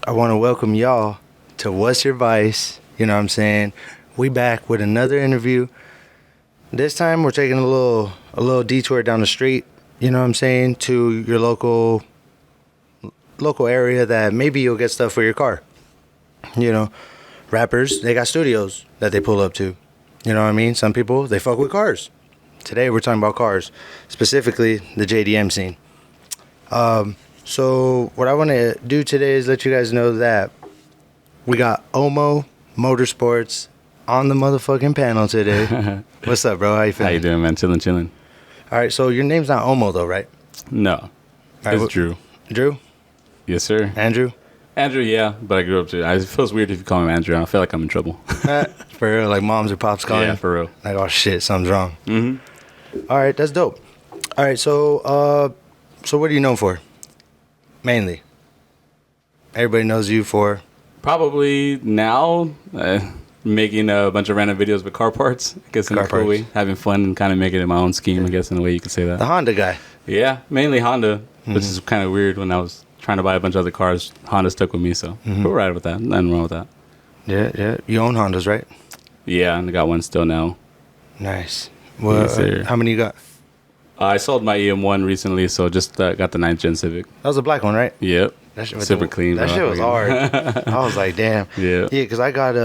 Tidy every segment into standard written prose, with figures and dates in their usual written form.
I want to welcome y'all to What's Your Vice? You know what I'm saying? We back with another interview. This time we're taking a little detour down the street, you know what I'm saying, to your local area that maybe you'll get stuff for your car. You know, rappers, they got studios that they pull up to. You know what I mean? Some people, they fuck with cars. Today we're talking about cars, specifically the JDM scene. So what I want to do today is let you guys know that we got OMO Motorsports on the motherfucking panel today. What's up, bro? How you feeling? How you doing, man? Chilling. All right, so your name's not OMO though, right? No, it's Drew. Drew? Yes, sir. Andrew? Andrew, yeah, but I grew up to. It feels weird if you call him Andrew. I feel like I'm in trouble. For real, like moms or pops calling? Yeah, for real. Like, oh shit, something's wrong. Mm-hmm. All right, that's dope. All right, so what are you known for? Mainly. Everybody knows you for? Probably now, making a bunch of random videos with car parts. I guess in a cool way. Having fun and kind of making it my own scheme, I guess, in a way you could say that. The Honda guy. Yeah, mainly Honda, which is kind of weird. When I was trying to buy a bunch of other cars, Honda stuck with me, so we're right with that. Nothing wrong with that. Yeah. You own Hondas, right? Yeah, and I got one still now. Nice. Well, Yes, how many you got? I sold my EM1 recently, so just got the 9th Gen Civic. That was a black one, right? Yep. That shit Super clean. That bro. shit was hard. I was like, damn. Yeah. Yeah, because I got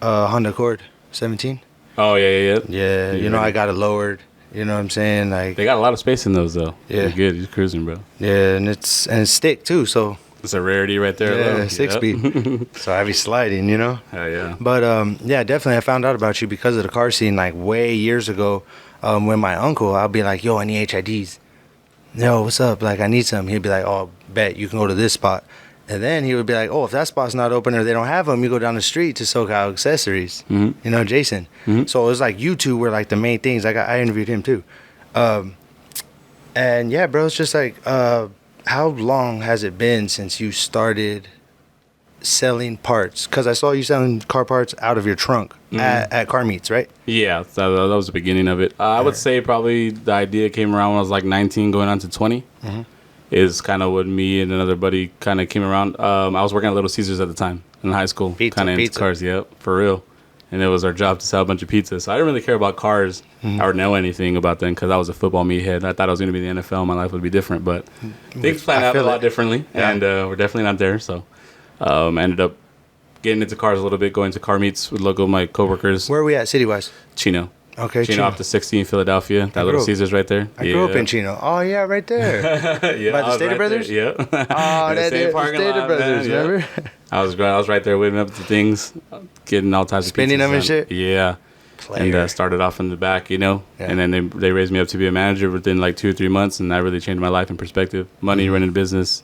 Honda Accord 17. Oh, yeah. Yeah, you know, I got it lowered. You know what I'm saying? Like, They got a lot of space in those, though. Yeah. You're good. You're cruising, bro. yeah, and it's stick too, so It's a rarity right there. yeah, though. 6-speed. So I be sliding, you know. Hell yeah. But yeah, definitely I found out about you because of the car scene like way years ago. When my uncle, I'll be like, yo, I need HIDs. Yo, what's up? Like, I need some. He'd be like, oh, bet you can go to this spot. And then he would be like, oh, if that spot's not open or they don't have them, you go down the street to SoCal Accessories. Mhm. You know, Jason. Mhm. So it was like you two were like the main things. I interviewed him too. And yeah, bro, it's just like, how long has it been since you started selling parts? Because I saw you selling car parts out of your trunk at car meets, right? Yeah, so that was the beginning of it. I would say probably the idea came around when I was like 19 going on to 20. Is kind of when me and another buddy kind of came around. I was working at Little Caesars at the time in high school. Kind of into cars, yep, for real. And it was our job to sell a bunch of pizzas. So I didn't really care about cars or know anything about them because I was a football meathead. I thought I was going to be in the NFL. My life would be different, but things planned out a lot differently, and we're definitely not there. So I ended up getting into cars a little bit, going to car meets with local my coworkers. Where are we at city-wise? Chino. Okay, Chino off the 60 in Philadelphia. That Little Caesars right there. I grew up in Chino. Oh, yeah, right there. Yeah, By the Stater right Brothers? There. Yeah. Oh, that is the Stater Brothers, man, remember? I was right there whipping up the things, getting all types Spinning of them and pizzas shit? Yeah. Player. And started off in the back, you know, Yeah. and then they raised me up to be a manager within like 2 or 3 months, and that really changed my life in perspective. Money, running a business,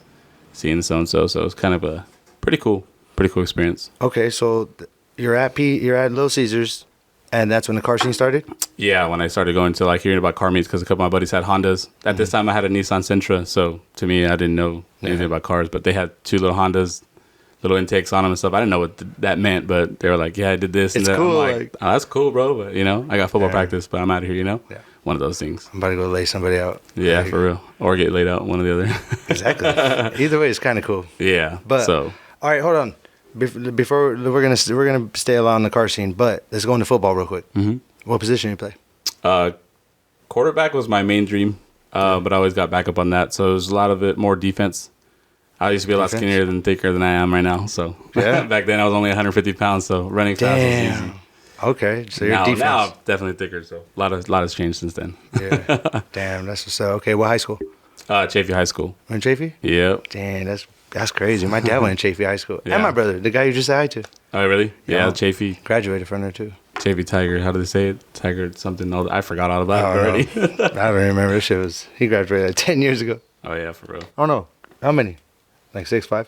seeing so it's kind of a pretty cool experience. Okay, so you're at Little Caesars, and that's when the car scene started? Yeah, when I started going to like hearing about car meets because a couple of my buddies had Hondas. At this time, I had a Nissan Sentra, so to me, I didn't know anything about cars, but they had 2 little Hondas, little intakes on them and stuff. I didn't know what that meant, but they were like, yeah, I did this. It's and that. cool. I'm like, oh, that's cool, bro, but you know, I got football practice, but I'm out of here, you know? Yeah. One of those things. I'm about to go lay somebody out. Yeah, Like, for real. Or get laid out, one or the other. Exactly. Either way, it's kind of cool. Yeah, But so. all right, hold on. Before we're gonna stay along the car scene, but let's go into football real quick. Mm-hmm. What position you play? Quarterback was my main dream, but I always got back up on that. So it was a lot of it more defense. I used to be a lot skinnier than thicker than I am right now. So Yeah. back then I was only 150 pounds, so running fast was easy. Damn. Okay, so you're Now defense. I'm definitely thicker, so a lot has changed since then. Yeah. Damn, that's what's up. Okay, what high school? Chafee High School. In Chafee? Yep. Damn, that's crazy. My dad went in Chafee High School. Yeah. And my brother, the guy you just said hi to, Oh, really? Yeah, Yeah. Chafee. graduated from there too. Chafee Tiger. How do they say it? Tiger something. I forgot all about it already. I don't remember. This shit was, he graduated like 10 years ago. Oh, yeah, for real. Oh, no. How many? Like 6'5"?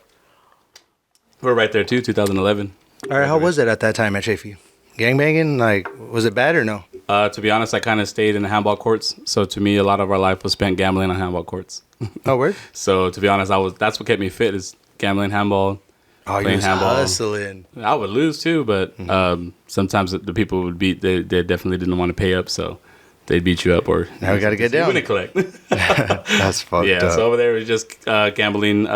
We're right there, too, 2011. All right, how was it at that time at Chafee? Gangbanging? Like, was it bad or no? To be honest, I kind of stayed in the handball courts. So to me, a lot of our life was spent gambling on handball courts. Oh, word? So to be honest, that's what kept me fit is gambling, handball. Oh, you Playing was handball. hustling. I would lose too, but sometimes the people would beat. They definitely didn't want to pay up, so they'd beat you up. Or Now we got to get down. Win and collect. That's fucked Yeah, up. so over there it was just gambling,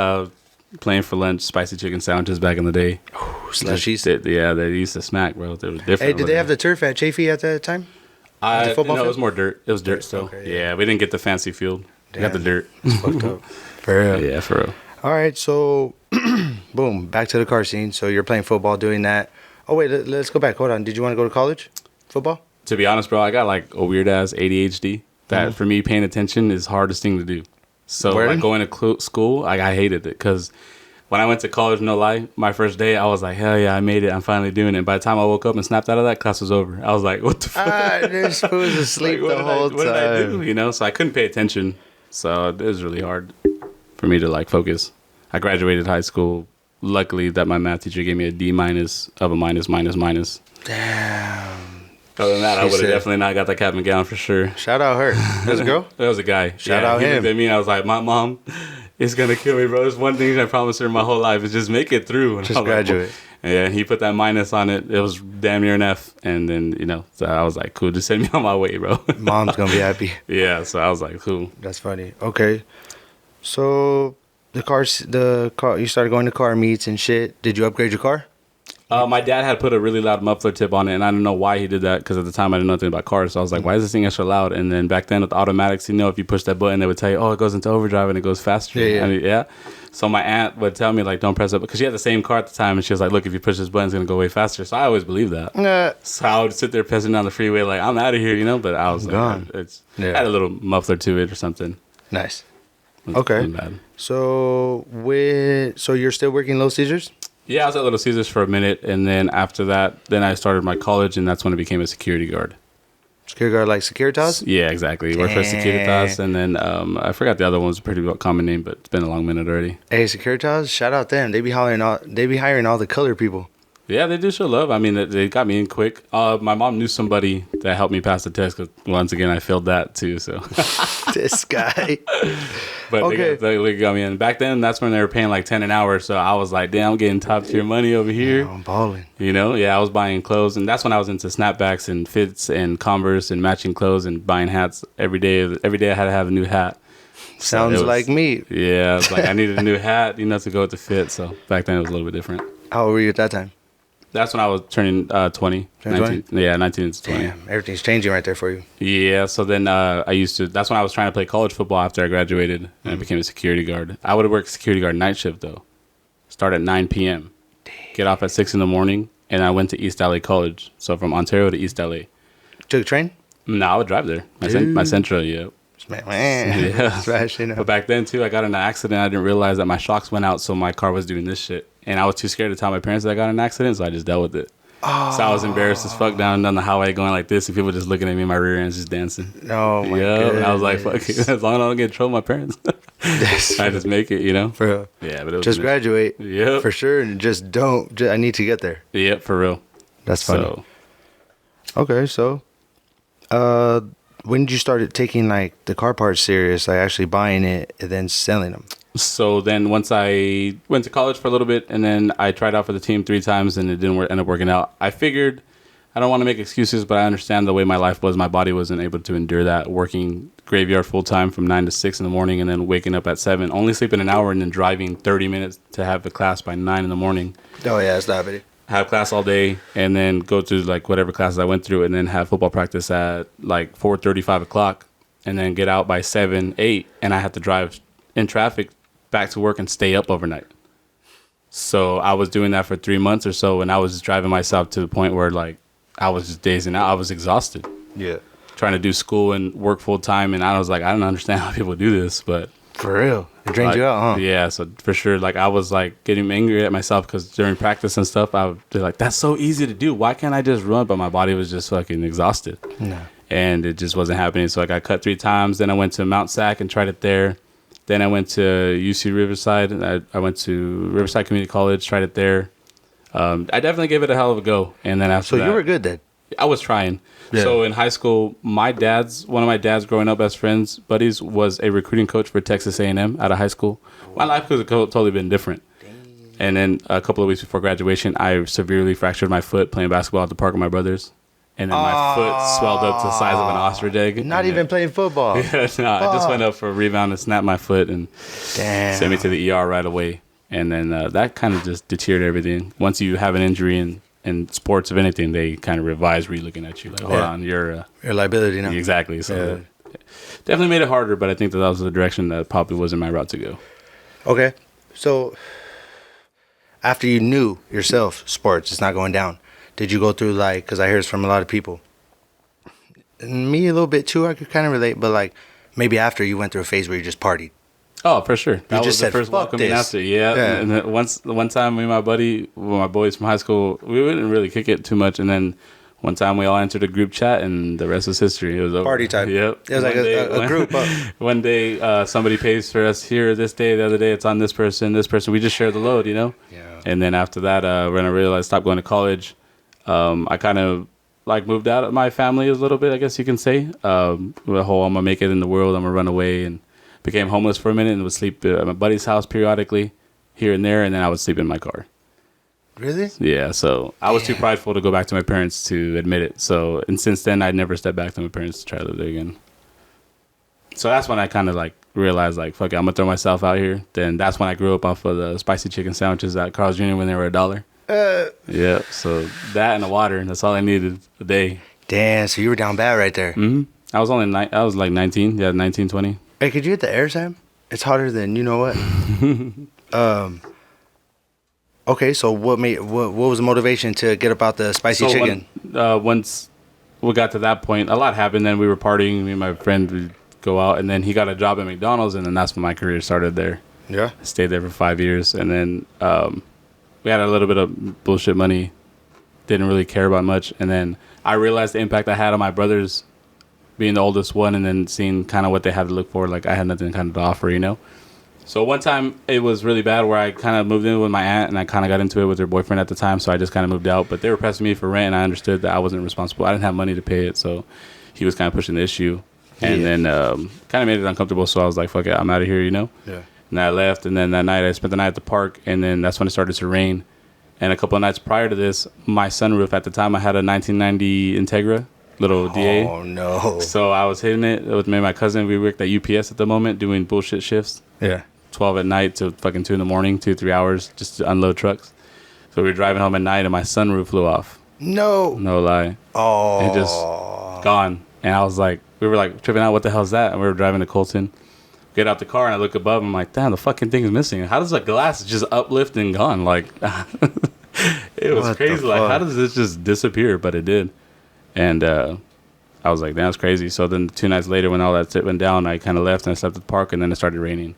playing for lunch, spicy chicken sandwiches back in the day. Slushies. Yeah, they used to smack, bro. They were different. Hey, did they have the turf at Chafee at that time? No, football it field? was more dirt. It was dirt still. Okay, yeah, we didn't get the fancy field. We got the dirt. It's fucked up. For real. Yeah, for real. All right, so boom, back to the car scene. So you're playing football, doing that. Oh wait, let's go back. Hold on. Did you want to go to college? Football? To be honest, bro, I got like a weird ass ADHD. That for me, paying attention is the hardest thing to do. So like going to school, like I hated it because when I went to college, no lie, my first day, I was like, hell yeah, I made it. I'm finally doing it. And by the time I woke up and snapped out of that, class was over. I was like, what the fuck? This fool's asleep Like, the whole time. What did I do? You know, so I couldn't pay attention. So it was really hard for me to like focus. I graduated high school. Luckily that my math teacher gave me a D- of a minus. Damn. Other than that, I would have definitely not got that cap and gown for sure. Shout out her. That was a girl? That was a guy. Shout out he him. looked at me and I was like, my mom is going to kill me, bro. There's one thing I promised her my whole life is just make it through. And Just graduate. Like, yeah, he put that minus on it. It was damn near an F. And then, you know, so I was like, cool, just send me on my way, bro. Mom's going to be happy. Yeah, so I was like, cool. That's funny. Okay. So the car, you started going to car meets and shit. Did you upgrade your car? My dad had put a really loud muffler tip on it, and I don't know why he did that because at the time I didn't know anything about cars. So I was like, why is this thing extra loud? And then back then with automatics, you know, if you push that button, they would tell you, oh, it goes into overdrive and it goes faster. Yeah. So my aunt would tell me, like, don't press it because she had the same car at the time, and she was like, look, if you push this button, it's going to go way faster. So I always believed that. So I would sit there pissing down the freeway like, I'm out of here, you know? But I was gone. Like, had a little muffler to it or something. Nice. It Okay. wasn't bad. So you're still working Little Caesars? Yeah, I was at Little Caesars for a minute, and then after that, then I started my college, and that's when I became a security guard. Security guard like Securitas? Yeah, exactly. Worked for Securitas, and then I forgot the other one was a pretty common name, but it's been a long minute already. Hey, Securitas, shout out them. They be hiring all the color people. Yeah, they do show love. I mean, they got me in quick. My mom knew somebody that helped me pass the test because once again, I failed that too. So This guy. But Okay. they got me in. Back then, that's when they were paying like 10 an hour. So I was like, damn, I'm getting top tier money over here. I'm balling. You know, yeah, I was buying clothes. And that's when I was into snapbacks and fits and Converse and matching clothes and buying hats every day. Every day I had to have a new hat. So Sounds like me. Yeah, I was like, I needed a new hat, you know, to go with the fit. So back then it was a little bit different. How old were you at that time? That's when I was turning 20. 19, 20? yeah, 19 to 20. Damn, everything's changing right there for you. Yeah, so then that's when I was trying to play college football after I graduated and I became a security guard. I would have worked security guard night shift though. Start at 9 p.m. Get off at 6 in the morning, and I went to East LA College. So from Ontario to East LA. Took a train? No, I would drive there. My Central, yeah. Man. Yeah. Smash, you know. But back then too, I got in an accident. I didn't realize that my shocks went out, so my car was doing this shit. And I was too scared to tell my parents that I got in an accident, so I just dealt with it. Oh. So I was embarrassed as fuck down the highway going like this, and people just looking at me in my rear ends just dancing. Oh my god. And I was like, fuck it. As long as I don't get in trouble with my parents, I just make it, you know? For real. Yeah, but it was Just graduate. Yep. For sure. And just don't. I need to get there. Yep, for real. That's funny. Okay, so when did you start taking like the car parts serious, like actually buying it and then selling them? So then once I went to college for a little bit, and then I tried out for the team 3 times, and it didn't end up working out. I figured, I don't want to make excuses, but I understand the way my life was. My body wasn't able to endure that, working graveyard full time from 9 to 6 in the morning, and then waking up at 7, only sleeping an hour, and then driving 30 minutes to have the class by 9 in the morning. Oh yeah, stop it. Have class all day, and then go to like whatever classes I went through, and then have football practice at like 4:30, 5 o'clock, and then get out by 7, 8, and I had to drive in traffic back to work and stay up overnight. So I was doing that for 3 months or so, and I was just driving myself to the point where like I was just dazing out. I was exhausted. Yeah. Trying to do school and work full time, and I was like, I don't understand how people do this, but For real. It drained like, you out, huh? Yeah, so for sure, like I was like getting angry at myself because during practice and stuff, I would be like, that's so easy to do. Why can't I just run? But my body was just fucking exhausted. No. And it just wasn't happening. So I got cut 3 times. Then I went to Mount Sac and tried it there. Then I went to UC Riverside. I went to Riverside Community College, tried it there. I definitely gave it a hell of a go. And then after So that, you were good then? I was trying. Yeah. So in high school, one of my dad's growing up best friends, buddies, was a recruiting coach for Texas A&M out of high school. My life could have totally been different. And then a couple of weeks before graduation, I severely fractured my foot playing basketball at the park with my brothers. And then my foot swelled up to the size of an ostrich egg. Not even playing football. Yeah, no, I just went up for a rebound and snapped my foot and Damn. sent me to the ER right away. And then that kind of just deteriorated everything. Once you have an injury in sports, if anything, they kind of revise re-looking at you. Like, hold on, you're a liability now. Exactly. So definitely made it harder, but I think that was the direction that probably wasn't my route to go. Okay. So after you knew yourself, sports, it's not going down, did you go through, like, because I hear it's from a lot of people, and me a little bit too, I could kind of relate, but like maybe after you went through a phase where you just partied. Oh, for sure. That just was the said, first "Fuck welcoming this." after. Yeah. And then one time, me and my buddy, my boys from high school, we didn't really kick it too much. And then one time, we all entered a group chat, and the rest was history. It was over. Party time. Yep. It was like a group. One day, somebody pays for us here this day. The other day, it's on this person, this person. We just share the load, you know? Yeah. And then after that, when I realized I stopped going to college, I kind of like moved out of my family a little bit, I guess you can say. The whole I'm going to make it in the world, I'm going to run away, and became homeless for a minute and would sleep at my buddy's house periodically here and there, and then I would sleep in my car. Really? Yeah, so I was too prideful to go back to my parents to admit it. So, and since then, I'd never stepped back to my parents to try to live there again. So that's when I kind of like realized, like, fuck it, I'm going to throw myself out here. Then that's when I grew up off of the spicy chicken sandwiches at Carl's Jr. when they were $1. Yeah, so that and the water, that's all I needed a day. Damn, so you were down bad right there. Mm-hmm. I was like 19, 20. Hey, could you hit the air, Sam? It's hotter than you know what. Okay, so what was the motivation to get about the spicy chicken? Once we got to that point, a lot happened. Then we were partying. Me and my friend would go out, and then he got a job at McDonald's, and then that's when my career started there. Yeah, I stayed there for 5 years, and then we had a little bit of bullshit money. Didn't really care about much, and then I realized the impact I had on my brothers, being the oldest one, and then seeing kind of what they had to look for. Like, I had nothing kind of to offer, you know? So one time it was really bad where I kind of moved in with my aunt, and I kind of got into it with her boyfriend at the time. So I just kind of moved out, but they were pressing me for rent, and I understood that I wasn't responsible. I didn't have money to pay it. So he was kind of pushing the issue, and then kind of made it uncomfortable. So I was like, fuck it, I'm out of here, you know? Yeah. And I left. And then that night I spent the night at the park, and then that's when it started to rain. And a couple of nights prior to this, my sunroof at the time, I had a 1990 Integra. Little DA. Oh, no. So I was hitting it with me and my cousin. We worked at UPS at the moment doing bullshit shifts. Yeah. 12 at night to fucking 2 in the morning, 2-3 hours just to unload trucks. So we were driving home at night and my sunroof flew off. No. No lie. Oh. And just gone. And I was like, we were like tripping out, what the hell's that? And we were driving to Colton. Get out the car and I look above. I'm like, damn, the fucking thing is missing. How does the glass just uplift and gone? Like, it was what crazy. Like, how does this just disappear? But it did. And I was like, damn, that's crazy. So then 2 nights later, when all that shit went down, I kind of left and I slept at the park, and then it started raining.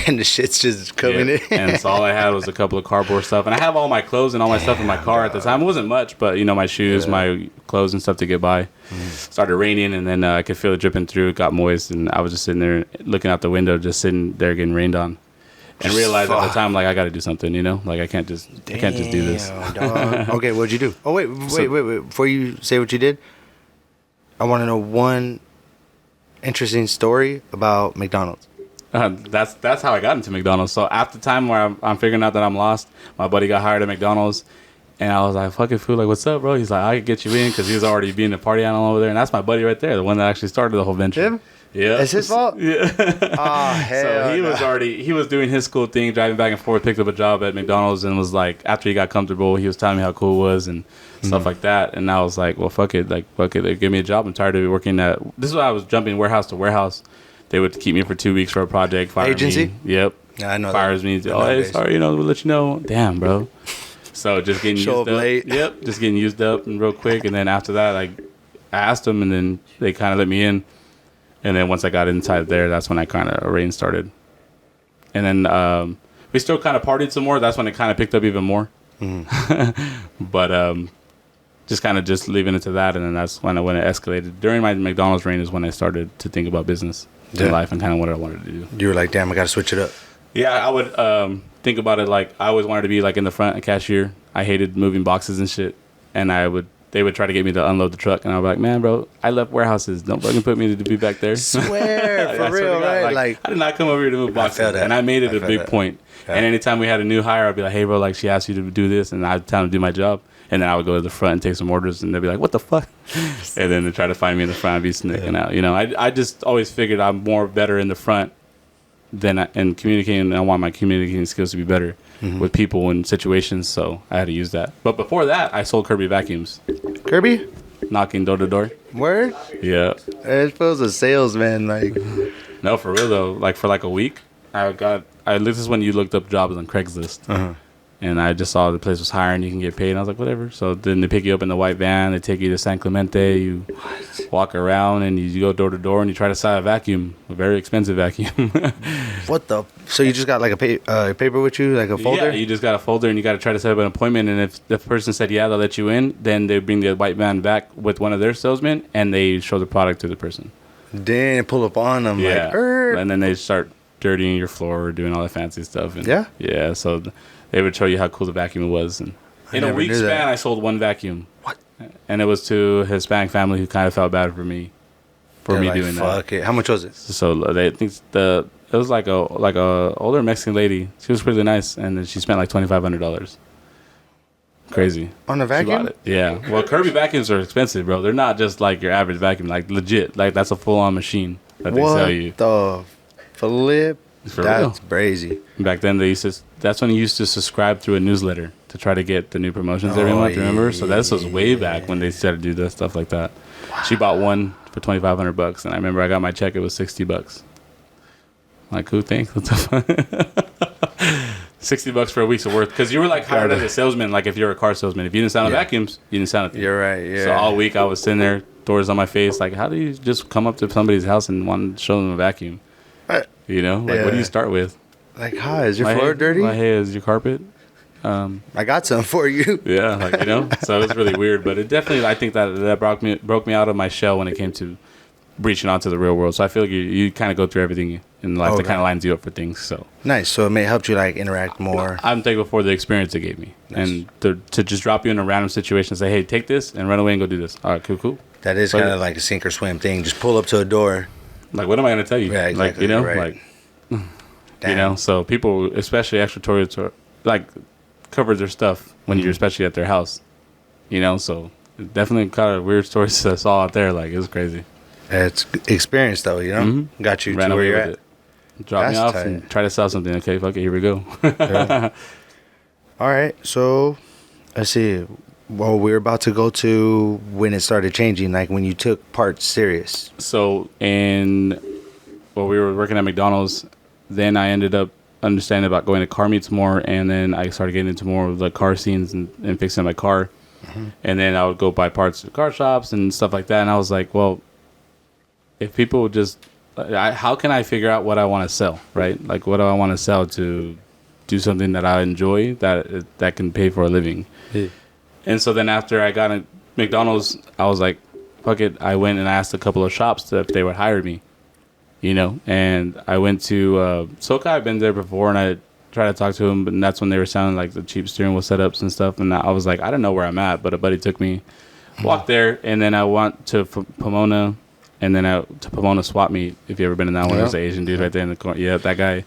And the shit's just coming in. And so all I had was a couple of cardboard stuff. And I have all my clothes and all my stuff in my car at the time. It wasn't much, but, you know, my shoes, my clothes and stuff to get by. Started raining, and then I could feel it dripping through. It got moist, and I was just sitting there looking out the window, just sitting there getting rained on. And realized at the time, like, I got to do something, you know? Like, I can't just do this. Okay, what'd you do? Oh, wait. Before you say what you did, I want to know one interesting story about McDonald's. That's how I got into McDonald's. So after the time where I'm figuring out that I'm lost, my buddy got hired at McDonald's, and I was like, fucking fool, like, what's up, bro? He's like, I could get you in, because he was already being a party animal over there, and that's my buddy right there, the one that actually started the whole venture. Him? Yeah. It's his fault? Yeah. Oh, hell. So he was doing his school thing, driving back and forth, picked up a job at McDonald's, and was like, after he got comfortable, he was telling me how cool it was and stuff like that. And I was like, well, fuck it, give me a job. I'm tired of working at, this is why I was jumping warehouse to warehouse. They would keep me for 2 weeks for a project, fire agency? me. Yep. Yeah, I know Fires that. me. Oh, hey, sorry, you know, we'll let you know. Damn, bro. So just getting Show used up up. late. Yep, just getting used up and real quick. And then after that, I asked them, and then they kind of let me in. And then once I got inside there, that's when I kind of rain started. And then we still kind of partied some more. That's when it kind of picked up even more. But just kind of just leaving it to that. And then that's when it escalated. During my McDonald's reign is when I started to think about business in life and kind of what I wanted to do. You were like, damn, I got to switch it up. Yeah, I would think about it like I always wanted to be like in the front, a cashier. I hated moving boxes and shit. And they would try to get me to unload the truck, and I'd be like, man, bro, I left warehouses. Don't fucking put me to be back there. Swear, for real, right? Like, I did not come over here to move boxes. And I made it a big point. Yeah. And anytime we had a new hire, I'd be like, hey, bro, like, she asked you to do this, and I'd tell them to do my job. And then I would go to the front and take some orders, and they'd be like, what the fuck? And then they try to find me in the front and be sneaking out. You know, I just always figured I'm better in the front and communicating, I want my communicating skills to be better with people and situations, so I had to use that. But before that, I sold Kirby vacuums. Kirby? Knocking door to door. Word? Yeah. It feels a salesman, like. No, for real though. Like for like a week, this is when you looked up jobs on Craigslist. And I just saw the place was hiring, you can get paid. And I was like, whatever. So then they pick you up in the white van. They take you to San Clemente. You walk around and you go door to door and you try to sell a vacuum, a very expensive vacuum. What the? So you just got like a paper with you, like a folder? Yeah, you just got a folder and you got to try to set up an appointment. And if the person said, yeah, they'll let you in, then they bring the white van back with one of their salesmen and they show the product to the person. Then pull up on them. Yeah. Like, er. And then they start dirtying your floor, doing all the fancy stuff. And yeah? Yeah, so they would show you how cool the vacuum was. And in a week span, I sold one vacuum. What? And it was to a Hispanic family who kind of felt bad for me doing that. Fuck it. How much was it? So they think it was like a older Mexican lady. She was really nice, and then she spent like $2,500. Crazy. On a vacuum? She bought it. Yeah. Well, Kirby vacuums are expensive, bro. They're not just like your average vacuum. Like legit. Like that's a full-on machine that they sell you. What the flip? For That's real. crazy. Back then, that's when you used to subscribe through a newsletter to try to get the new promotions every month. Remember? So this was way back when they started to do that stuff like that. Wow. She bought one for $2,500, and I remember I got my check. It was $60. Like, cool, thanks. $60 for a week's worth, because you were like hired as a salesman. Like if you're a car salesman, if you didn't sound vacuums, you didn't sound. You're right. Yeah. So all week I was sitting there, doors on my face. Like, how do you just come up to somebody's house and want to show them a vacuum? You know, like what do you start with? Like, hi, is your floor dirty? Like, hey, is your carpet? I got some for you. Yeah, like, you know. So it was really weird, but it definitely, I think that broke me out of my shell when it came to breaching onto the real world. So I feel like you kind of go through everything in life that kind of lines you up for things. So nice. So it may help you like interact more. I'm thankful for the experience it gave me, and to just drop you in a random situation and say, hey, take this and run away and go do this. All right, cool. That is kind of like a sink or swim thing. Just pull up to a door. Like, what am I going to tell you? Yeah, exactly. Like, you know, right. like, you know, so people, especially extraterritorial, like, cover their stuff when you're especially at their house, you know, so definitely kind of weird stories I saw out there. Like, it was crazy. It's experience, though, you know? Got you Ran to where away you're with at. it. Drop me off and try to sell something. Okay, fuck it, here we go. Yeah. All right, so let's see. Well, we're about to go to when it started changing, like when you took parts serious. So, we were working at McDonald's, then I ended up understanding about going to car meets more, and then I started getting into more of the car scenes and fixing my car. And then I would go buy parts at car shops and stuff like that, and I was like, well, if people would just, how can I figure out what I want to sell, right? Like, what do I want to sell to do something that I enjoy that can pay for a living? Yeah. And so then after I got at McDonald's, I was like, fuck it. I went and asked a couple of shops if they would hire me, you know. And I went to SoCa. I've been there before, and I tried to talk to them, but that's when they were selling like the cheap steering wheel setups and stuff. And I was like, I don't know where I'm at, but a buddy took me, walked there, and then I went to Pomona, and then to Pomona Swap Meet. If you ever been in that one, there's an Asian dude right there in the corner. Yeah, that guy.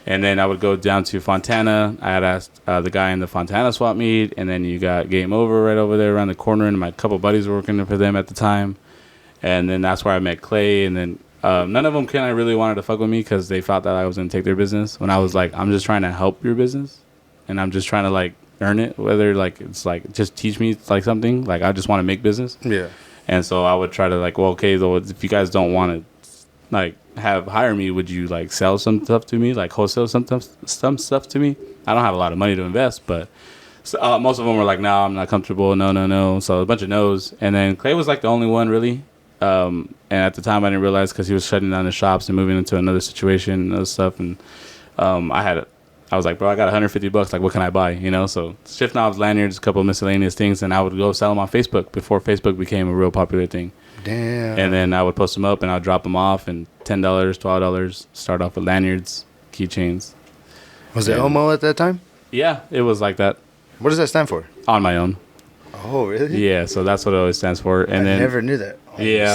And then I would go down to Fontana. I had asked the guy in the Fontana Swap Meet, and then you got Game Over right over there around the corner, and my couple buddies were working for them at the time. And then that's where I met Clay, and then none of them kind of really wanted to fuck with me because they thought that I was going to take their business. When I was like, I'm just trying to help your business, and I'm just trying to like earn it, whether like it's like just teach me like something. Like I just want to make business. Yeah. And so I would try to like, well, okay, though, if you guys don't want to like hire me, would you like sell some stuff to me, like wholesale some stuff to me? I don't have a lot of money to invest, but most of them were like, no, I'm not comfortable, no. So a bunch of no's. And then Clay was like the only one really. And at the time I didn't realize because he was shutting down the shops and moving into another situation and other stuff. And I was like, bro, I got $150. Like, what can I buy? You know, so shift knobs, lanyards, a couple of miscellaneous things, and I would go sell them on Facebook before Facebook became a real popular thing. Damn. And then I would post them up and I'd drop them off, and $10, $12. Start off with lanyards, keychains. Was it OMO at that time? Yeah, it was like that. What does that stand for? On my own. Oh, really? Yeah, so that's what it always stands for. And I never knew that. Oh, yeah.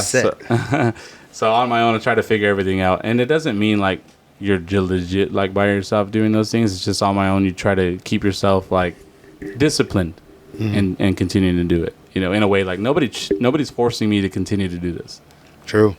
So on my own, I try to figure everything out, and it doesn't mean like you're legit like by yourself doing those things. It's just on my own. You try to keep yourself like disciplined and continuing to do it. You know, in a way like nobody's forcing me to continue to do this. True.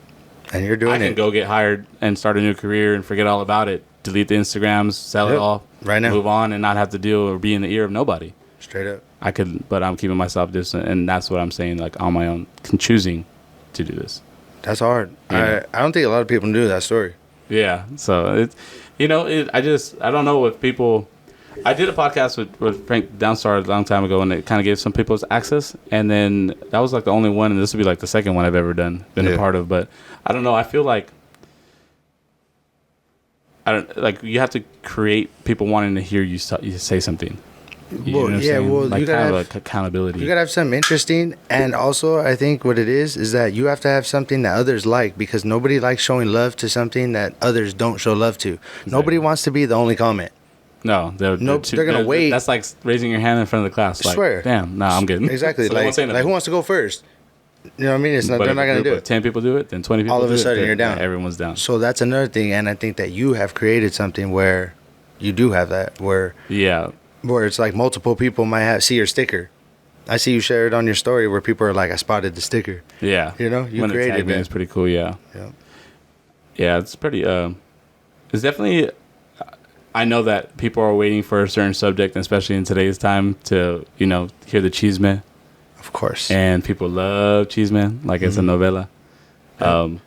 And you're doing it. I can go get hired and start a new career and forget all about it delete the Instagrams, sell it all, right now, move on, and not have to deal or be in the ear of nobody. Straight up. I could, but I'm keeping myself distant, and that's what I'm saying. Like on my own, choosing to do this. That's hard. Yeah. I don't think a lot of people knew that story. Yeah. So it's, I don't know if people. I did a podcast with Frank Downstar a long time ago, and it kind of gave some people access. And then that was like the only one, and this would be like the second one I've ever been a part of. But I don't know. I feel like you have to create people wanting to hear you say something. You know what I'm saying? Like you gotta kind have of like accountability. You gotta have something interesting, and also I think what it is that you have to have something that others like, because nobody likes showing love to something that others don't show love to. Exactly. Nobody wants to be the only comment. No, they're gonna wait. That's like raising your hand in front of the class. Like, swear. Damn, nah, I'm good. Exactly. So like who wants to go first? You know what I mean? They're not gonna do it. 10 people do it, then 20 people. All of a do sudden, it, you're down. Everyone's down. So that's another thing, and I think that you have created something where you do have that, where it's like multiple people might see your sticker. I see you share it on your story where people are like, I spotted the sticker. Yeah. You know, you created it. It's pretty cool, yeah. Yeah. Yeah, it's pretty, it's definitely, I know that people are waiting for a certain subject, especially in today's time, to, hear the Chisme. Of course. And people love Chisme, like it's a novela. Yeah.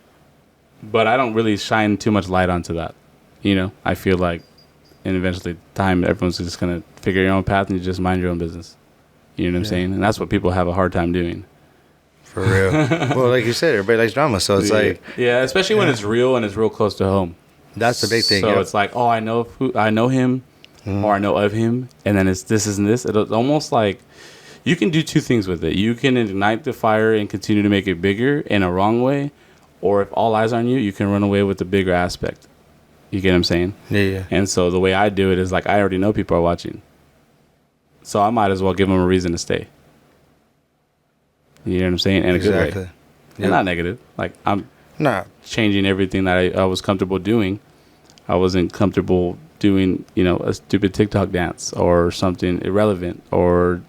But I don't really shine too much light onto that. I feel like, and eventually time, everyone's just going to figure your own path and you just mind your own business. You know what I'm saying? And that's what people have a hard time doing. For real. Well, like you said, everybody likes drama, so it's like... Yeah, especially when it's real and it's real close to home. That's the big thing. So it's like, I know him, or I know of him, and then it's this and this. It's almost like you can do two things with it. You can ignite the fire and continue to make it bigger in a wrong way, or if all eyes are on you, you can run away with the bigger aspect. You get what I'm saying? Yeah. And so the way I do it is like I already know people are watching. So I might as well give them a reason to stay. You know what I'm saying? In a good way. Yep. And not negative. Like I'm changing everything that I was comfortable doing. I wasn't comfortable doing, a stupid TikTok dance or something irrelevant, or,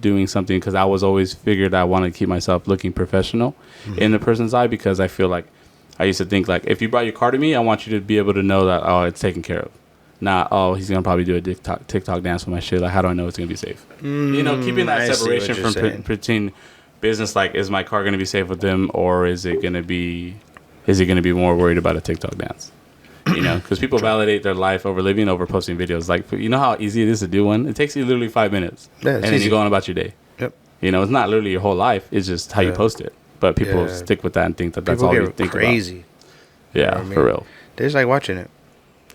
doing something because I was always figured I wanted to keep myself looking professional in the person's eye, because I feel like I used to think like, if you brought your car to me, I want you to be able to know that, it's taken care of. Not, he's going to probably do a TikTok dance with my shit. Like, how do I know it's going to be safe? Keeping that separation from between business, like, is my car going to be safe with them, or is it going to be more worried about a TikTok dance? Because people validate their life over living over posting videos. Like, you know how easy it is to do one? It takes you literally 5 minutes. Yeah, and then you go on about your day. Yep. It's not literally your whole life. It's just how you post it. But people stick with that and think that's all you think crazy. About. Yeah, for real. They just like watching it.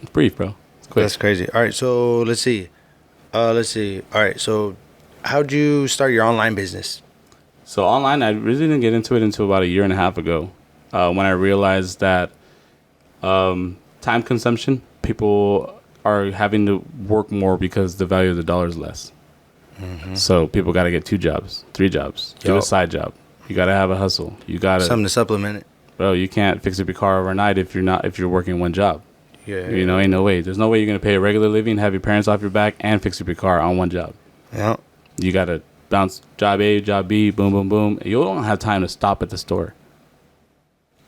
It's brief, bro. It's quick. That's crazy. All right, so let's see. All right, so how'd you start your online business? So online, I really didn't get into it until about a year and a half ago, when I realized that time consumption, people are having to work more because the value of the dollar is less. Mm-hmm. So people got to get 2 jobs, 3 jobs, do a side job. You got to have a hustle. You got to something to supplement it. Bro, you can't fix up your car overnight if you're working one job. Yeah. Ain't no way. There's no way you're going to pay a regular living, have your parents off your back, and fix up your car on one job. Yeah. You got to bounce job A, job B, boom, boom, boom. You don't have time to stop at the store.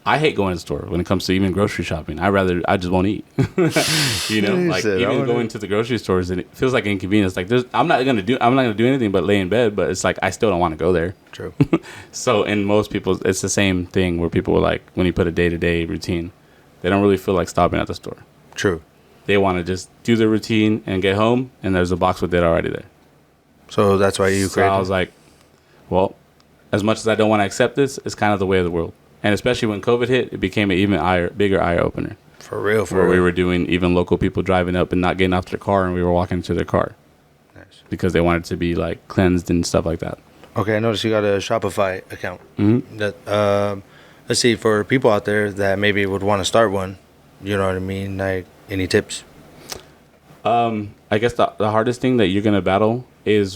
I hate going to the store when it comes to even grocery shopping. I just won't eat. Like even going to the grocery stores, and it feels like inconvenience. Like I'm not gonna do anything but lay in bed. But it's like I still don't want to go there. True. So in most people, it's the same thing where people are like, when you put a day-to-day routine, they don't really feel like stopping at the store. True. They want to just do their routine and get home, and there's a box with it already there. So that's why you created. So I was like, well, as much as I don't want to accept this, it's kind of the way of the world. And especially when COVID hit, it became an even bigger eye-opener. For real. We were doing even local people driving up and not getting off their car, and we were walking to their car. Nice. Because they wanted to be, like, cleansed and stuff like that. Okay, I noticed you got a Shopify account. Mm-hmm. That, let's see, for people out there that maybe would want to start one, you know what I mean? Like, any tips? I guess the hardest thing that you're going to battle is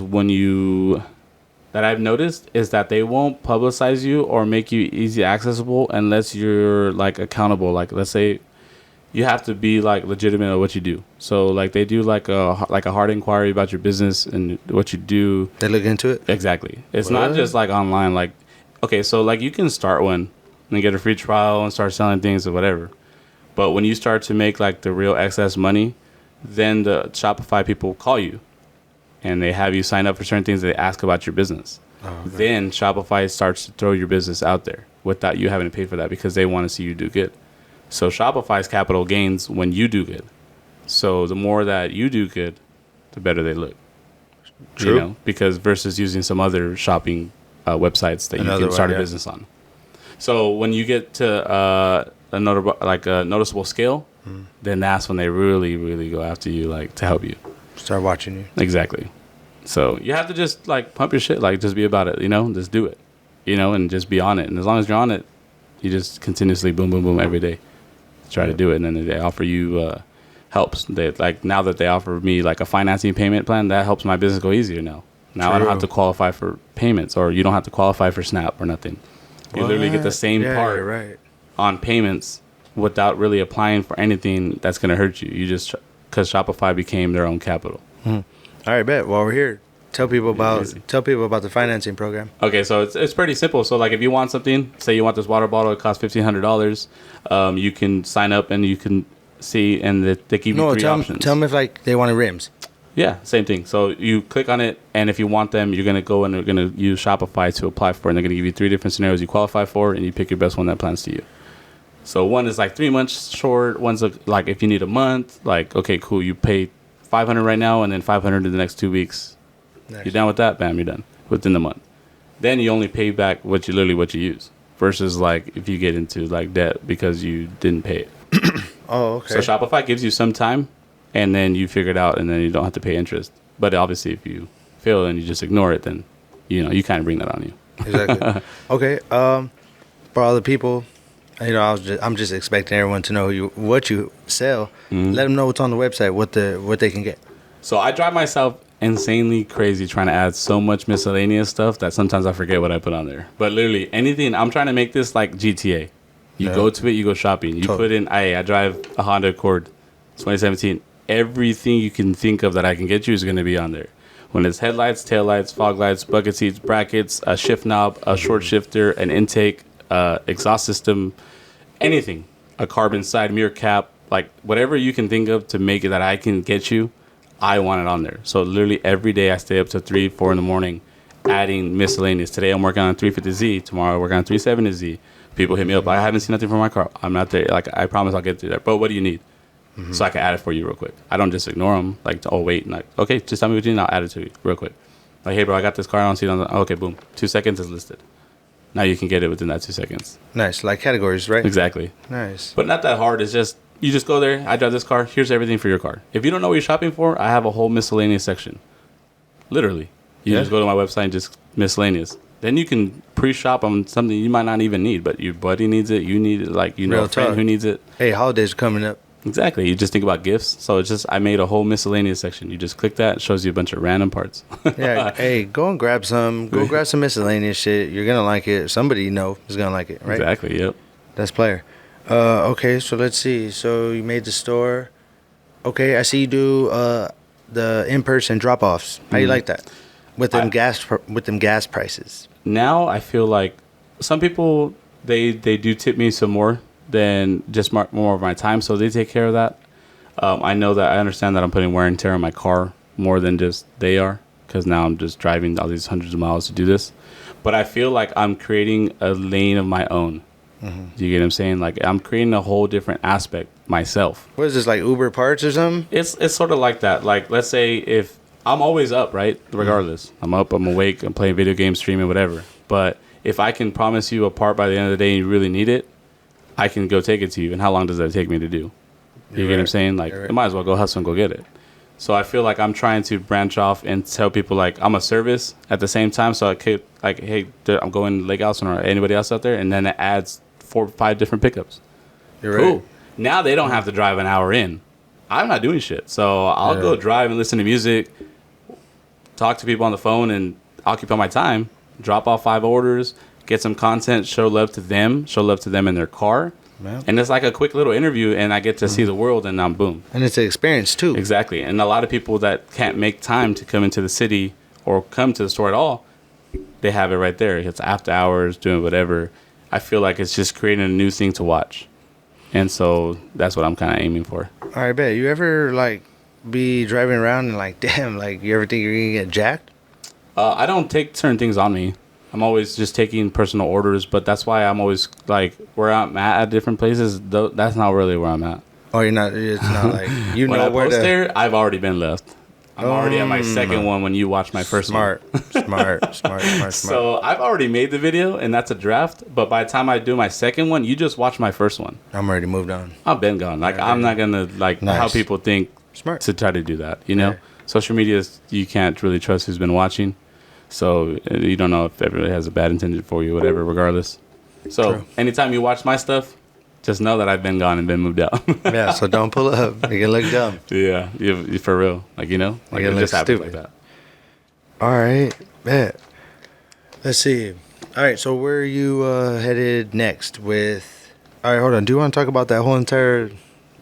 that I've noticed is that they won't publicize you or make you easy accessible unless you're like accountable. Like, let's say you have to be like legitimate at what you do. So like they do like a hard inquiry about your business and what you do. They look into it. Exactly. It's not just like online. Like, okay, so like you can start one and get a free trial and start selling things or whatever. But when you start to make like the real excess money, then the Shopify people call you and they have you sign up for certain things. They ask about your business. Oh, okay. Then Shopify starts to throw your business out there without you having to pay for that because they want to see you do good. So Shopify's capital gains when you do good. So the more that you do good, the better they look. True. You know, because versus using some other shopping websites that you can start a business on. So when you get to a noticeable scale, then that's when they really, really go after you, like to help you. Start watching you. Exactly. So you have to just like pump your shit, like just be about it, you know, just do it, you know, and just be on it. And as long as you're on it, you just continuously boom, boom, boom every day. Try to do it, and then they offer you helps. They like now that they offer me like a financing payment plan, that helps my business go easier now. Now I don't have to qualify for payments, or you don't have to qualify for SNAP or nothing. You literally get the same part on payments without really applying for anything that's going to hurt you. You just because Shopify became their own capital. All right, bet. While we're here, tell people about the financing program. Okay, so it's pretty simple. So like if you want something, say you want this water bottle, it costs $1,500. You can sign up and you can see, and they give you three options. Tell them if like they wanted rims. Yeah, same thing. So you click on it, and if you want them, you're gonna go and you're gonna use Shopify to apply for, it, and they're gonna give you 3 different scenarios you qualify for, and you pick your best one that plans to you. So one is like 3 months short. One's like if you need a month, like okay, cool, you pay $500 right now, and then $500 in the next 2 weeks. Nice. You're done with that, bam, you're done within the month. Then you only pay back what you use, versus like if you get into like debt because you didn't pay it. Oh, okay. So Shopify gives you some time, and then you figure it out, and then you don't have to pay interest. But obviously, if you fail and you just ignore it, then you kind of bring that on you. Exactly. Okay. For all the people, I'm just expecting everyone to know what you sell. Mm-hmm. Let them know what's on the website, what they can get. So I drive myself insanely crazy trying to add so much miscellaneous stuff that sometimes I forget what I put on there. But literally anything, I'm trying to make this like GTA. You go to it, you go shopping. You put in, I drive a Honda Accord 2017. Everything you can think of that I can get you is going to be on there. When it's headlights, taillights, fog lights, bucket seats, brackets, a shift knob, a short shifter, an intake, exhaust system, anything. A carbon side mirror cap, like whatever you can think of to make it that I can get you, I want it on there. So literally every day I stay up to 3, 4 in the morning adding miscellaneous. Today I'm working on a 350Z. Tomorrow I work on a 370Z. People hit me up. I haven't seen nothing for my car. I'm not there. Like I promise I'll get to there. But what do you need? Mm-hmm. So I can add it for you real quick. I don't just ignore them. Like, wait. And like, okay, just tell me what you need. I'll add it to you real quick. Like, hey, bro, I got this car. I don't see it on the... Okay, boom. 2 seconds is listed. Now you can get it within that 2 seconds. Nice. Like categories, right? Exactly. Nice. But not that hard. It's just, you just go there. I drive this car. Here's everything for your car. If you don't know what you're shopping for, I have a whole miscellaneous section. Literally. You just go to my website and just miscellaneous. Then you can pre-shop on something you might not even need, but your buddy needs it. You need it. Like, a friend who needs it. Hey, holidays are coming up. Exactly. You just think about gifts. So it's just, I made a whole miscellaneous section. You just click that. It shows you a bunch of random parts. Yeah. Hey, go and grab some. Go grab some miscellaneous shit. You're going to like it. Somebody you know is going to like it, right? Exactly. Yep. That's player. Okay. So let's see. So you made the store. Okay. I see you do the in-person drop-offs. How do you like that? With them gas prices. Now I feel like some people, they do tip me some more than just more of my time, so they take care of that. I understand that I'm putting wear and tear on my car more than just they are, because now I'm just driving all these hundreds of miles to do this. But I feel like I'm creating a lane of my own. Mm-hmm. Do you get what I'm saying? Like I'm creating a whole different aspect myself. What is this, like Uber parts or something? It's sort of like that. Like let's say if I'm always up, right? Regardless. I'm up, I'm awake, I'm playing video games, streaming, whatever. But if I can promise you a part by the end of the day and you really need it, I can go take it to you. And how long does that take me to do? You get what I'm saying? Like, I might as well go hustle and go get it. So I feel like I'm trying to branch off and tell people, like, I'm a service at the same time. So I could, like, hey, I'm going to Lake Austin or anybody else out there. And then it adds 4 or 5 different pickups. You're right. Cool. Now they don't have to drive an hour in. I'm not doing shit. So I'll go drive and listen to music, talk to people on the phone, and occupy my time, drop off 5 orders, get some content, show love to them in their car. Man. And it's like a quick little interview, and I get to see the world, and I'm boom. And it's an experience, too. Exactly. And a lot of people that can't make time to come into the city or come to the store at all, they have it right there. It's after hours, doing whatever. I feel like it's just creating a new thing to watch. And so that's what I'm kind of aiming for. All right, bet. You ever like be driving around and like, damn, like you ever think you're gonna get jacked? I don't take certain things on me. I'm always just taking personal orders, but that's why I'm always like where I'm at different places. That's not really where I'm at. Oh, you're not. It's not like you When know I where post to. there, I've already been left. I'm already at my second one when you watch my first one. Smart. So I've already made the video, and that's a draft. But by the time I do my second one, you just watch my first one. I'm already moved on. I've been gone. Like I'm not gonna like how people think to try to do that. You know, social media you can't really trust who's been watching. So you don't know if everybody has a bad intention for you, whatever. Regardless. So anytime you watch my stuff, just know that I've been gone and been moved out. Yeah, so don't pull up. You can look dumb. Yeah, you for real. Like, you know? Like, it just happens stupid. like that. All right, bet. Let's see. All right, so where are you headed next with... All right, hold on. Do you want to talk about that whole entire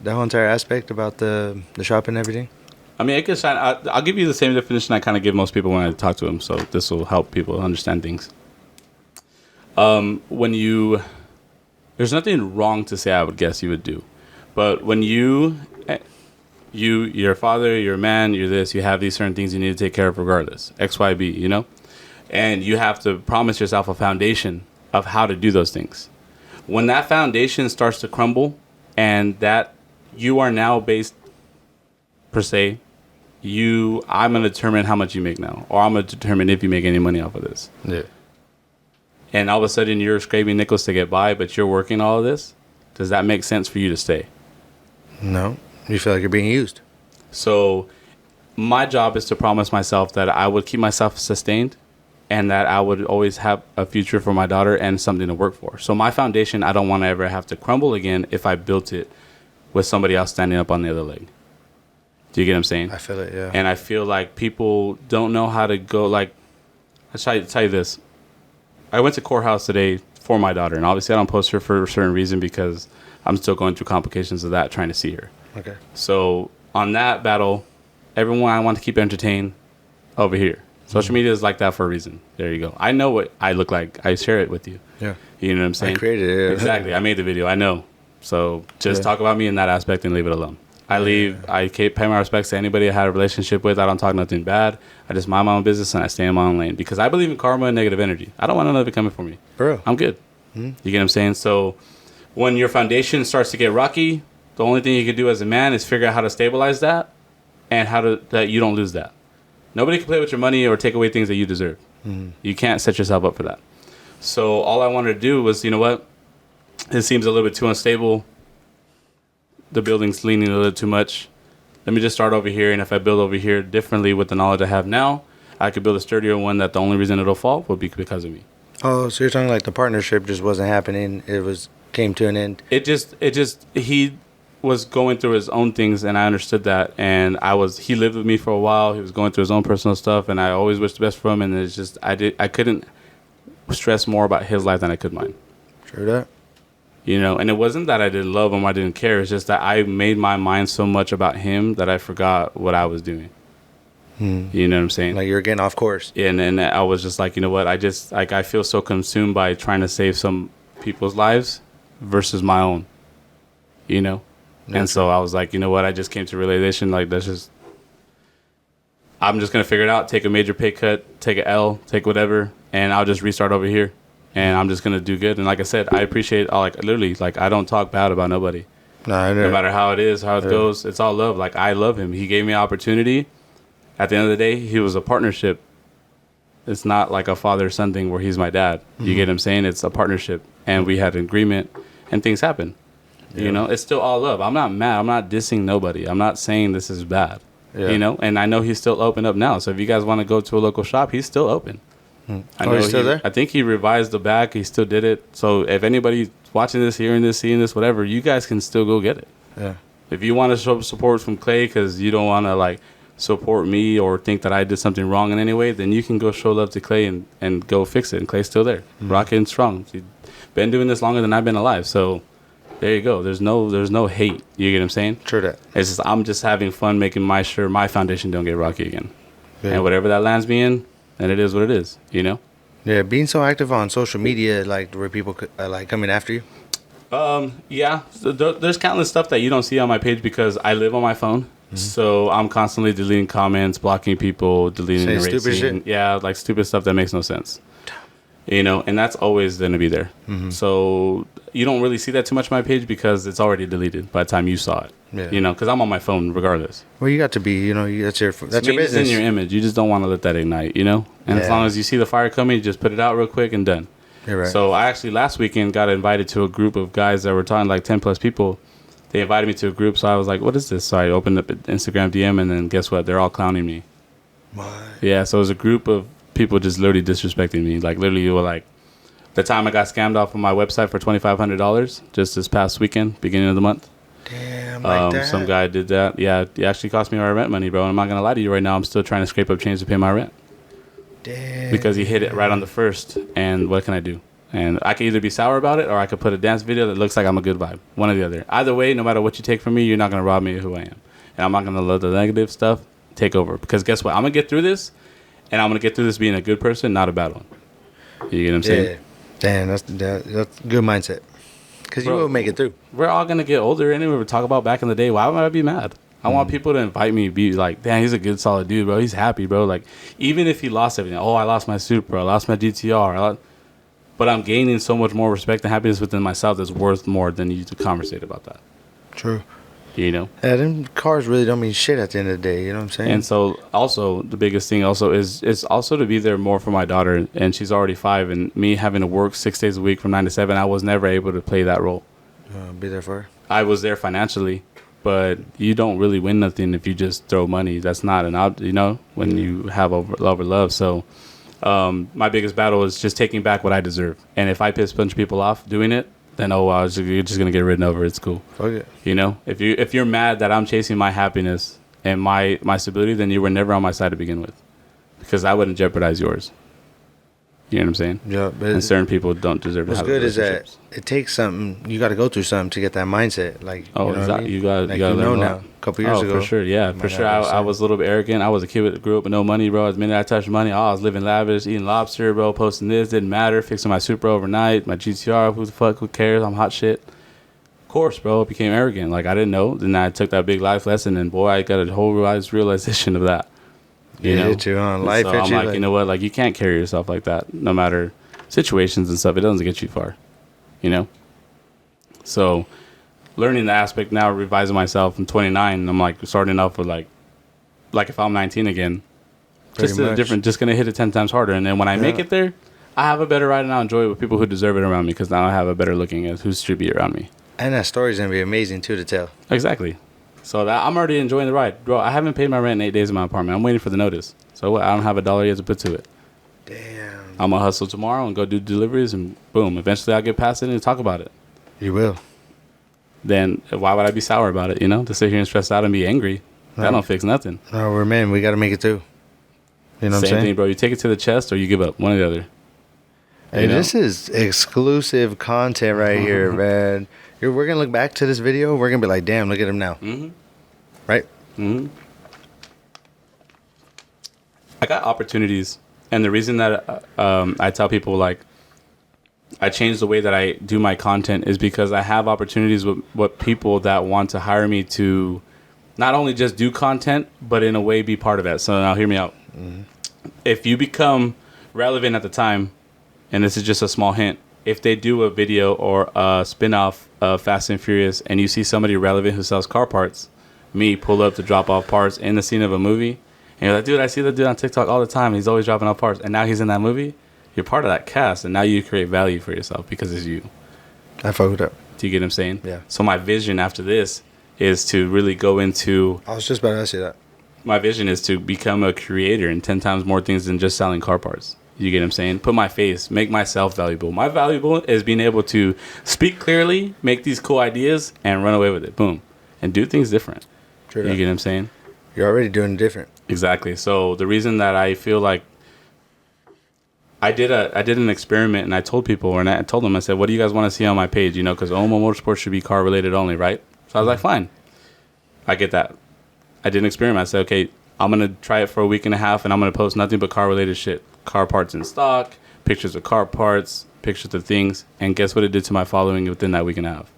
aspect about the shop and everything? I mean, I'll give you the same definition I kind of give most people when I talk to them, so this will help people understand things. There's nothing wrong to say, I would guess you would do. But when you're a father, you're a man, you're this, you have these certain things you need to take care of regardless. X, Y, B, you know? And you have to promise yourself a foundation of how to do those things. When that foundation starts to crumble and that you are now based, per se, I'm going to determine how much you make now. Or I'm going to determine if you make any money off of this. Yeah. And all of a sudden you're scraping nickels to get by, but you're working all of this, does that make sense for you to stay? No. You feel like you're being used. So my job is to promise myself that I would keep myself sustained and that I would always have a future for my daughter and something to work for. So my foundation, I don't want to ever have to crumble again if I built it with somebody else standing up on the other leg. Do you get what I'm saying? I feel it, yeah. And I feel like people don't know how to go, like, I'll tell you this. I went to courthouse today for my daughter, and obviously I don't post her for a certain reason because I'm still going through complications of that, trying to see her. Okay. So on that battle, everyone I want to keep entertained over here. Social media is like that for a reason. There you go. I know what I look like. I share it with you. Yeah. You know what I'm saying? I created it. Yeah. Exactly. I made the video. I know. So just talk about me in that aspect and leave it alone. I pay my respects to anybody I had a relationship with. I don't talk nothing bad. I just mind my own business and I stay in my own lane because I believe in karma and negative energy. I don't want none of it coming for me. Bro. I'm good. You get what I'm saying? So when your foundation starts to get rocky, the only thing you can do as a man is figure out how to stabilize that and that you don't lose that. Nobody can play with your money or take away things that you deserve. You can't set yourself up for that. So all I wanted to do was, you know what? It seems a little bit too unstable. The building's leaning a little too much. Let me just start over here, and if I build over here differently with the knowledge I have now, I could build a sturdier one that the only reason it'll fall will be because of me. Oh, so you're talking like the partnership just wasn't happening. It came to an end. He was going through his own things, and I understood that. And he lived with me for a while. He was going through his own personal stuff, and I always wished the best for him. And it's just I couldn't stress more about his life than I could mine. True that. You know, and it wasn't that I didn't love him, I didn't care. It's just that I made my mind so much about him that I forgot what I was doing. You know what I'm saying? Like you're getting off course. Yeah, and I was just like, you know what? I feel so consumed by trying to save some people's lives versus my own. You know? Yeah, and so I was like, you know what? I just came to realization, like, I'm just going to figure it out, take a major pay cut, take an L, take whatever, and I'll just restart over here. And I'm just going to do good. And like I said, I appreciate literally, I don't talk bad about nobody. No matter how it is, how it goes, it's all love. Like, I love him. He gave me an opportunity. At the end of the day, he was a partnership. It's not like a father-son thing where he's my dad. You get what I'm saying? It's a partnership. And we had an agreement, and things happen. Yeah. You know, it's still all love. I'm not mad. I'm not dissing nobody. I'm not saying this is bad. Yeah. You know, and I know he's still open up now. So if you guys want to go to a local shop, he's still open. I know he's still there? I think he revised the back. He still did it. So if anybody's watching this, hearing this, seeing this, whatever, you guys can still go get it. Yeah. If you want to show support from Clay because you don't want to, support me or think that I did something wrong in any way, then you can go show love to Clay and go fix it. And Clay's still there, rocking and strong. He's been doing this longer than I've been alive. So there you go. There's no hate. You get what I'm saying? True that. It's just I'm just having fun making sure my foundation don't get rocky again. Yeah. And whatever that lands me in, and it is what it is, you know? Yeah, being so active on social media, were people, coming after you? Yeah. So there's countless stuff that you don't see on my page because I live on my phone. Mm-hmm. So I'm constantly deleting comments, blocking people, deleting erasing. Stupid shit. Yeah, like stupid stuff that makes no sense. You know, and that's always going to be there. Mm-hmm. So you don't really see that too much on my page because it's already deleted by the time you saw it. Yeah. You know, because I'm on my phone regardless. Well, you got to be, you know, that's your business. In your image. You just don't want to let that ignite, you know? And as long as you see the fire coming, you just put it out real quick and done. You're right. So I actually last weekend got invited to a group of guys that were talking like 10 plus people. They invited me to a group, so I was like, what is this? So I opened up an Instagram DM, and then guess what? They're all clowning me. What? Yeah, so it was a group of people just literally disrespecting me. Like, literally, you were like, the time I got scammed off on my website for $2,500 just this past weekend, beginning of the month. Damn, like that? Some guy did that. Yeah, it actually cost me my rent money, bro. And I'm not going to lie to you right now. I'm still trying to scrape up change to pay my rent. Damn. Because he hit it right on the first, and what can I do? And I could either be sour about it, or I could put a dance video that looks like I'm a good vibe. One or the other. Either way, no matter what you take from me, you're not going to rob me of who I am. And I'm not going to let the negative stuff take over. Because guess what? I'm going to get through this, and I'm going to get through this being a good person, not a bad one. You get what I'm saying? Yeah. Damn, that's a good mindset. Because you will make it through. We're all going to get older anyway. We talk about back in the day. Why would I be mad? I want people to invite me, be like, damn, he's a good, solid dude, bro. He's happy, bro. Like, even if he lost everything. Oh, I lost my Supra. I lost my GTR. But I'm gaining so much more respect and happiness within myself that's worth more than you to conversate about that. True. You know? Yeah, them cars really don't mean shit at the end of the day. You know what I'm saying? And so, also, the biggest thing also is also to be there more for my daughter. And she's already 5. And me having to work 6 days a week from 9 to 7, I was never able to play that role. Be there for her? I was there financially. But you don't really win nothing if you just throw money. That's not an you know, when you have over love. So my biggest battle is just taking back what I deserve. And if I piss a bunch of people off doing it, then you're just gonna get ridden over. It's cool. Okay. You know, if you're mad that I'm chasing my happiness and my stability, then you were never on my side to begin with, because I wouldn't jeopardize yours. You know what I'm saying? Yeah. But and certain people don't deserve to have relationships. What's good is that it takes something. You got to go through something to get that mindset. Like, oh, you know exactly. You got to learn now. A couple years ago. For sure. Yeah, for sure. I was a little bit arrogant. I was a kid that grew up with no money, bro. The minute I touched money, I was living lavish, eating lobster, bro. Posting this didn't matter. Fixing my Supra overnight, my GTR. Who cares? I'm hot shit. Of course, bro. I became arrogant. Like, I didn't know. Then I took that big life lesson, and boy, I got a whole realization of that. You know? Hit you on life. So I'm like, you know what? Like, you can't carry yourself like that, no matter situations and stuff. It doesn't get you far, you know. So learning the aspect now, revising myself. I'm 29, and I'm like starting off with like if I'm 19 again, just gonna hit it 10 times harder. And then when I make it there, I have a better ride, and I'll enjoy it with people who deserve it around me, because now I have a better looking at who should be around me. And that story's gonna be amazing too to tell. Exactly. So that I'm already enjoying the ride, bro. I haven't paid my rent in 8 days in my apartment. I'm waiting for the notice. So what? I don't have $1 yet to put to it. Damn. I'm going to hustle tomorrow and go do deliveries, and boom, eventually I'll get past it and talk about it. You will. Then why would I be sour about it, you know? To sit here and stress out and be angry, that don't fix nothing. No, we're men. We got to make it through. You know what I'm saying? Same thing, bro. You take it to the chest or you give up. One or the other. Hey, this is exclusive content right here, man. We're going to look back to this video. We're going to be like, damn, look at him now. Mm-hmm. Right? Mm-hmm. I got opportunities. And the reason that I tell people, like, I changed the way that I do my content is because I have opportunities with people that want to hire me to not only just do content, but in a way be part of it. So now hear me out. Mm-hmm. If you become relevant at the time, and this is just a small hint, if they do a video or a spin-off of Fast and Furious and you see somebody relevant who sells car parts, me pull up to drop off parts in the scene of a movie, and you're like, dude, I see that dude on TikTok all the time. He's always dropping off parts. And now he's in that movie. You're part of that cast. And now you create value for yourself because it's you. I fucked up. Do you get what I'm saying? Yeah. So my vision after this is to really go into... I was just about to ask you that. My vision is to become a creator in 10 times more things than just selling car parts. You get what I'm saying? Put my face, make myself valuable. My valuable is being able to speak clearly, make these cool ideas, and run away with it. Boom. And do things different. True. You get what I'm saying? You're already doing it different. Exactly. So the reason that I feel like I did an experiment, and I told people, and I told them, I said, what do you guys want to see on my page? You know, because OMO Motorsports should be car related only, right? So I was like, fine. I get that. I did an experiment. I said, okay, I'm going to try it for a week and a half, and I'm going to post nothing but car related shit. Car parts in stock, pictures of car parts, pictures of things, and guess what it did to my following within that week and a half?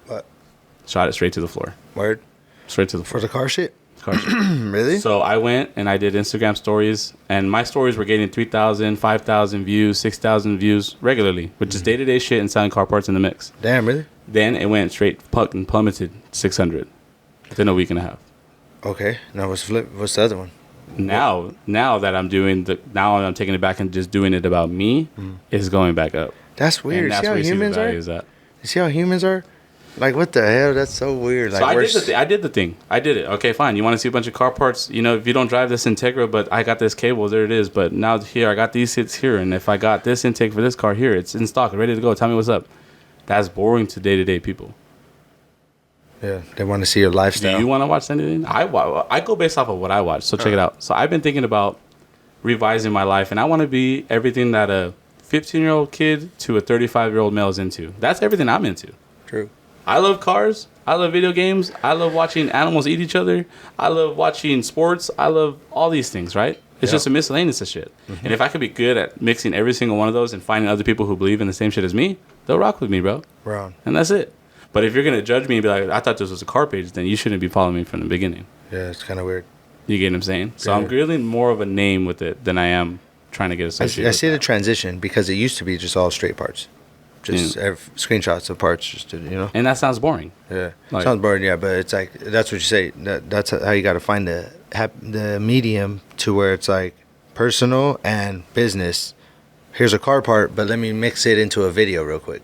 What? Shot it straight to the floor. Word? Straight to the floor. For the car shit? Car shit. Really? So I went and I did Instagram stories, and my stories were getting 3,000, 5,000 views, 6,000 views regularly, which is day-to-day shit and selling car parts in the mix. Damn, really? Then it went straight and plummeted 600 within a week and a half. Okay. Now what's the other one? Now that I'm doing now I'm taking it back and just doing it about me, it's going back up. That's weird. And that's see how where humans the are? value is at. You see how humans are? Like, what the hell? That's so weird. Like, So I did the thing. I did it. Okay, fine. You want to see a bunch of car parts? You know, if you don't drive this Integra, but I got this cable, there it is. But now here, I got these seats here. And if I got this intake for this car here, it's in stock, ready to go. Tell me what's up. That's boring to day-to-day people. Yeah, they want to see your lifestyle. Do you want to watch anything? I go based off of what I watch. So check it out. So I've been thinking about revising my life. And I want to be everything that a 15-year-old kid to a 35-year-old male is into. That's everything I'm into. True. I love cars. I love video games. I love watching animals eat each other. I love watching sports. I love all these things, right? It's just a miscellaneous of shit. Mm-hmm. And if I could be good at mixing every single one of those and finding other people who believe in the same shit as me, they'll rock with me, bro. Brown. And that's it. But if you're going to judge me and be like, I thought this was a car page, then you shouldn't be following me from the beginning. Yeah, it's kind of weird. You get what I'm saying? So Yeah. I'm really more of a name with it than I am trying to get associated I see with the transition because it used to be just all straight parts. Just screenshots of parts, just to, you know. And that sounds boring. Yeah, Like- sounds boring. Yeah, but it's like that's what you say. That's how you got to find the medium to where it's like personal and business. Here's a car part, but let me mix it into a video real quick.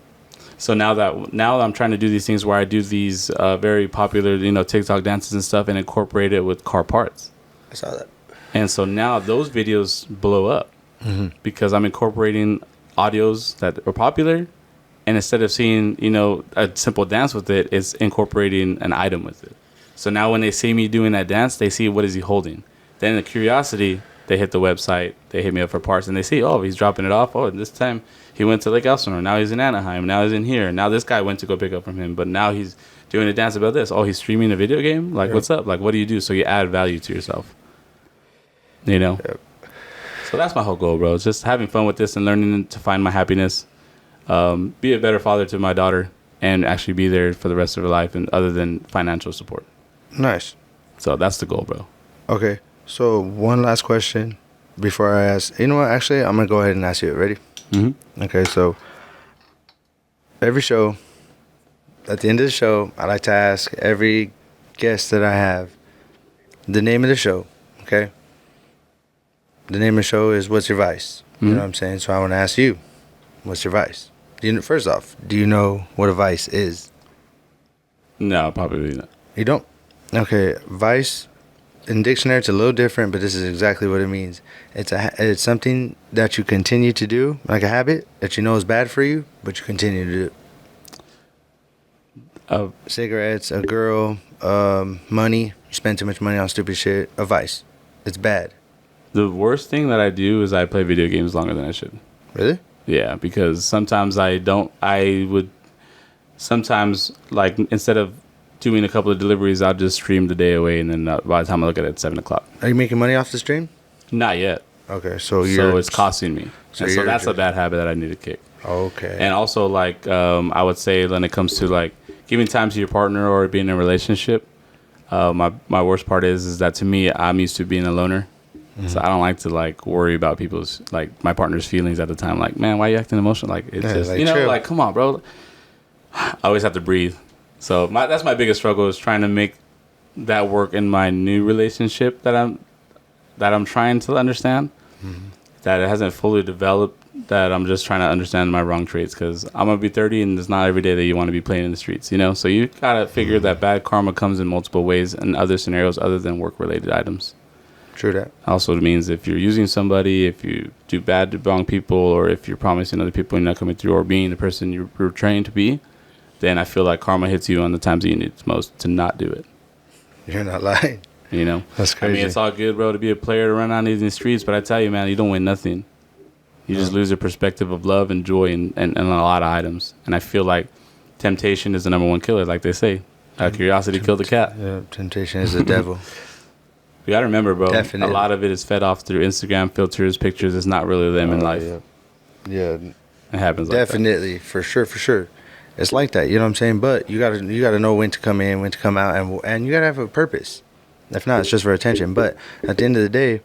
So now that I'm trying to do these things where I do these very popular, you know, TikTok dances and stuff and incorporate it with car parts. I saw that. And so now those videos blow up because I'm incorporating audios that are popular. And instead of seeing, you know, a simple dance with it, it's incorporating an item with it. So now when they see me doing that dance, they see what is he holding. Then the curiosity, they hit the website, they hit me up for parts, and they see, oh, he's dropping it off. Oh, this time he went to Lake Elsinore. Now he's in Anaheim. Now he's in here. Now this guy went to go pick up from him, but now he's doing a dance about this. Oh, he's streaming a video game? Like, what's up? Like, what do you do? So you add value to yourself. You know? Yep. So that's my whole goal, bro. It's just having fun with this and learning to find my happiness. Be a better father to my daughter and actually be there for the rest of her life and other than financial support. Nice. So that's the goal, bro. Okay. So one last question before I ask. You know what? Actually, I'm gonna go ahead and ask you. Ready? Mm-hmm. Okay. So every show, at the end of the show, I like to ask every guest that I have the name of the show. Okay. The name of the show is "What's Your Vice?" You know what I'm saying? So I want to ask you, what's your vice? First off, do you know what a vice is? No, probably not. You don't? Okay, vice in dictionary it's a little different, but this is exactly what it means. It's something that you continue to do, like a habit that you know is bad for you, but you continue to do. Cigarettes, a girl, money. You spend too much money on stupid shit. A vice. It's bad. The worst thing that I do is I play video games longer than I should. Really? Yeah, because sometimes I would sometimes, like, instead of doing a couple of deliveries, I'll just stream the day away, and then by the time I look at it, it's 7 o'clock. Are you making money off the stream? Not yet. Okay, so it's costing me. So So that's a bad habit that I need to kick. Okay. And also, like, I would say when it comes to, like, giving time to your partner or being in a relationship, my worst part is that to me, I'm used to being a loner. So I don't like to, like, worry about people's, like, my partner's feelings at the time. Like, man, why are you acting emotional? Like, it's just, like, you know, chill. like, come on, bro. I always have to breathe. So that's my biggest struggle is trying to make that work in my new relationship that I'm trying to understand. That it hasn't fully developed, that I'm just trying to understand my wrong traits, because I'm going to be 30 and it's not every day that you want to be playing in the streets, you know? So you got to figure that bad karma comes in multiple ways and other scenarios other than work-related items. True that. Also, it means if you're using somebody, if you do bad to wrong people, or if you're promising other people and you're not coming through, or being the person you're trained to be, then I feel like karma hits you on the times that you need it most to not do it. You're not lying. You know? That's crazy. I mean, it's all good, bro, to be a player, to run out in these streets, but I tell you, man, you don't win nothing. You just lose your perspective of love and joy and a lot of items. And I feel like temptation is the number one killer, like they say. Curiosity killed the cat. Yeah, temptation is the devil. You got to remember, bro, Definitely. a lot of it is fed off through Instagram filters, pictures. It's not really them in life. Yeah. Yeah, It happens. definitely, Like for sure. It's like that, you know what I'm saying? But you gotta know when to come in, when to come out, and you gotta have a purpose. If not, it's just for attention. But at the end of the day,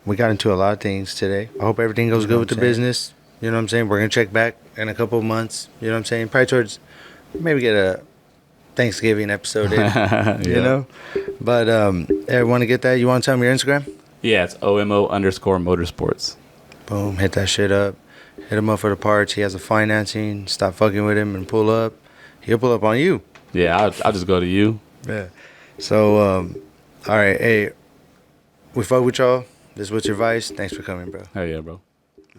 we got into a lot of things today. I hope everything goes good with the business. You know what I'm saying? We're gonna check back in a couple of months. You know what I'm saying? Probably towards maybe get a Thanksgiving episode in. that. You know? But everyone to get that? You want to tell them your Instagram? Yeah, it's OMO_Motorsports. Boom, hit that shit up. Hit him up for the parts. He has the financing. Stop fucking with him and pull up. He'll pull up on you. Yeah, I'll just go to you. Yeah. So, all right. Hey, we fuck with y'all. This was your advice. Thanks for coming, bro. Hell yeah, bro.